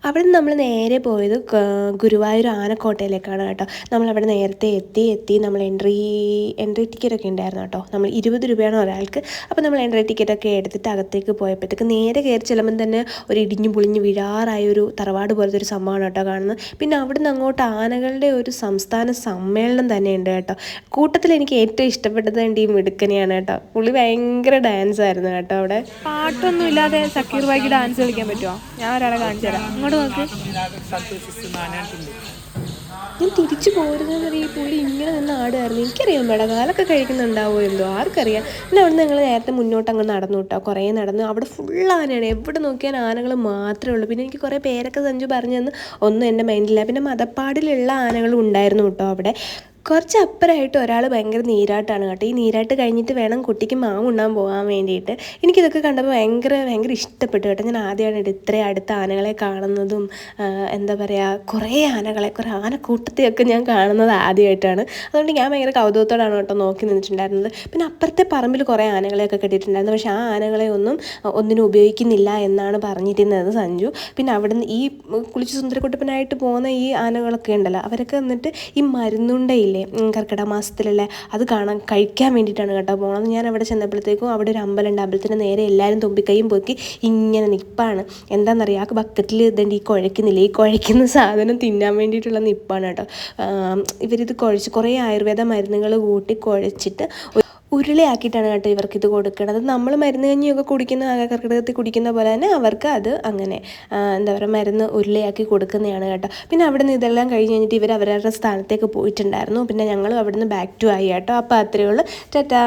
അവിടെ നിന്ന് നമ്മൾ നേരെ പോയത് ഗുരുവായൂർ ആനക്കോട്ടയിലേക്കാണ് കേട്ടോ. നമ്മളവിടെ നേരത്തെ എത്തി നമ്മൾ എൻട്രി ടിക്കറ്റൊക്കെ ഉണ്ടായിരുന്നു കേട്ടോ. നമ്മൾ 20 രൂപയാണ് ഒരാൾക്ക്. അപ്പോൾ നമ്മൾ എൻട്രി ടിക്കറ്റൊക്കെ എടുത്തിട്ട് അകത്തേക്ക് പോയപ്പോഴത്തേക്ക് നേരെ കയറി ചെല്ലുമ്പം തന്നെ ഒരു ഇടിഞ്ഞു പൊളിഞ്ഞ് വീഴാറായൊരു തറവാട് പോലത്തെ ഒരു സംഭവമാണ് കേട്ടോ കാണുന്നത്. പിന്നെ അവിടെ നിന്ന് അങ്ങോട്ട് ആനകളുടെ ഒരു സംസ്ഥാന സമ്മേളനം തന്നെയുണ്ട് കേട്ടോ. കൂട്ടത്തിൽ എനിക്ക് ഏറ്റവും ഇഷ്ടപ്പെട്ടത് ഈ മിടുക്കനെയാണ് കേട്ടോ. പുള്ളി ഭയങ്കര ഡാൻസ് ആയിരുന്നു കേട്ടോ. അവിടെ പാട്ടൊന്നും ഇല്ലാതെ സക്കീർ ബായിക്ക് ഡാൻസ് കളിക്കാൻ പറ്റുമോ? ഞാൻ ഒരാളെ കാണിച്ചു തരാം, ഇങ്ങോട്ട് നോക്ക്. ഞാൻ തിരിച്ചു പോരുന്നതെന്നൊരു ഈ പുള്ളി ഇങ്ങനെ നിന്ന് ആടുമായിരുന്നു. എനിക്കറിയാം മേഡം കാലൊക്കെ കഴിക്കുന്നുണ്ടാവുമോ എന്തോ ആർക്കറിയാം. പിന്നെ അവിടെ നിന്ന് ഞങ്ങൾ നേരത്തെ മുന്നോട്ട് അങ്ങ് നടന്നു കേട്ടോ. കുറേ നടന്നു. അവിടെ ഫുൾ ആനയാണ്, എവിടെ നോക്കിയാൽ ആനകൾ മാത്രമേ ഉള്ളൂ. പിന്നെ എനിക്ക് കുറേ പേരൊക്കെ സഞ്ജു പറഞ്ഞു തന്നു, ഒന്നും എൻ്റെ മൈൻഡില്ല. പിന്നെ മദപ്പാടിലുള്ള ആനകളും ഉണ്ടായിരുന്നു കേട്ടോ. അവിടെ കുറച്ച് അപ്പുറമായിട്ട് ഒരാൾ ഭയങ്കര നീരാട്ടാണ് കേട്ടോ. ഈ നീരാട്ട് കഴിഞ്ഞിട്ട് വേണം കുട്ടിക്ക് മാവ് ഉണ്ണാൻ പോകാൻ വേണ്ടിയിട്ട്. എനിക്കിതൊക്കെ കണ്ടപ്പോൾ ഭയങ്കര ഇഷ്ടപ്പെട്ടു കേട്ടോ. ഞാൻ ആദ്യമാണ് ഇത്രയും അടുത്ത ആനകളെ കാണുന്നതും എന്താ പറയുക, കുറേ ആനക്കൂട്ടത്തെയൊക്കെ ഞാൻ കാണുന്നത് ആദ്യമായിട്ടാണ്. അതുകൊണ്ട് ഞാൻ ഭയങ്കര കൗതുകത്തോടാണ് കേട്ടോ നോക്കി നിന്നിട്ടുണ്ടായിരുന്നത്. പിന്നെ അപ്പുറത്തെ പറമ്പിൽ കുറേ ആനകളെയൊക്കെ കെട്ടിയിട്ടുണ്ടായിരുന്നു. പക്ഷേ ആ ആനകളെ ഒന്നിനും ഉപയോഗിക്കുന്നില്ല എന്നാണ് പറഞ്ഞിരുന്നത് സഞ്ജു. പിന്നെ അവിടുന്ന് ഈ കുളിച്ച് സുന്ദരക്കുട്ടപ്പനായിട്ട് പോകുന്ന ഈ ആനകളൊക്കെ ഉണ്ടല്ലോ, അവരൊക്കെ വന്നിട്ട് ഈ മരുന്നുണ്ടയില്ലേ കർക്കിടക മാസത്തിലുള്ള അത് കഴിക്കാൻ വേണ്ടിയിട്ടാണ് കേട്ടോ പോകണത്. ഞാൻ അവിടെ ചെന്നപ്പോഴത്തേക്കും അവിടെ ഒരു അമ്പലമുണ്ട്. അമ്പലത്തിൻ്റെ നേരെ എല്ലാവരും തുമ്പിക്കൈയും പൊക്കി ഇങ്ങനെ നിൽപ്പാണ്. എന്താണെന്നറിയാം, ആ ബക്കറ്റിൽ ഇതുണ്ട് ഈ കുഴയ്ക്കുന്നില്ല, ഈ കുഴയ്ക്കുന്ന സാധനം തിന്നാൻ വേണ്ടിയിട്ടുള്ള നിപ്പാണ് കേട്ടോ. ഇവരിത് കുഴച്ച് കുറേ ആയുർവേദ മരുന്നുകൾ കൂട്ടി കുഴച്ചിട്ട് ഉരുളയാക്കിയിട്ടാണ് കേട്ടോ ഇവർക്കിത് കൊടുക്കുന്നത്. നമ്മൾ മരുന്ന് കഞ്ഞിയൊക്കെ കുടിക്കുന്ന കർക്കിടകത്തിൽ കുടിക്കുന്ന പോലെ തന്നെ അവർക്ക് അത് അങ്ങനെ എന്താ പറയുക മരുന്ന് ഉരുളയാക്കി കൊടുക്കുന്നതാണ് കേട്ടോ. പിന്നെ അവിടെ നിന്ന് ഇതെല്ലാം കഴിഞ്ഞ് കഴിഞ്ഞിട്ട് ഇവർ അവരവരുടെ സ്ഥാനത്തേക്ക് പോയിട്ടുണ്ടായിരുന്നു. പിന്നെ ഞങ്ങളും അവിടെ നിന്ന് ബാക്ക് ടു ആയി കേട്ടോ. അപ്പോൾ അത്രയേ ഉള്ളൂ. ടാറ്റാ.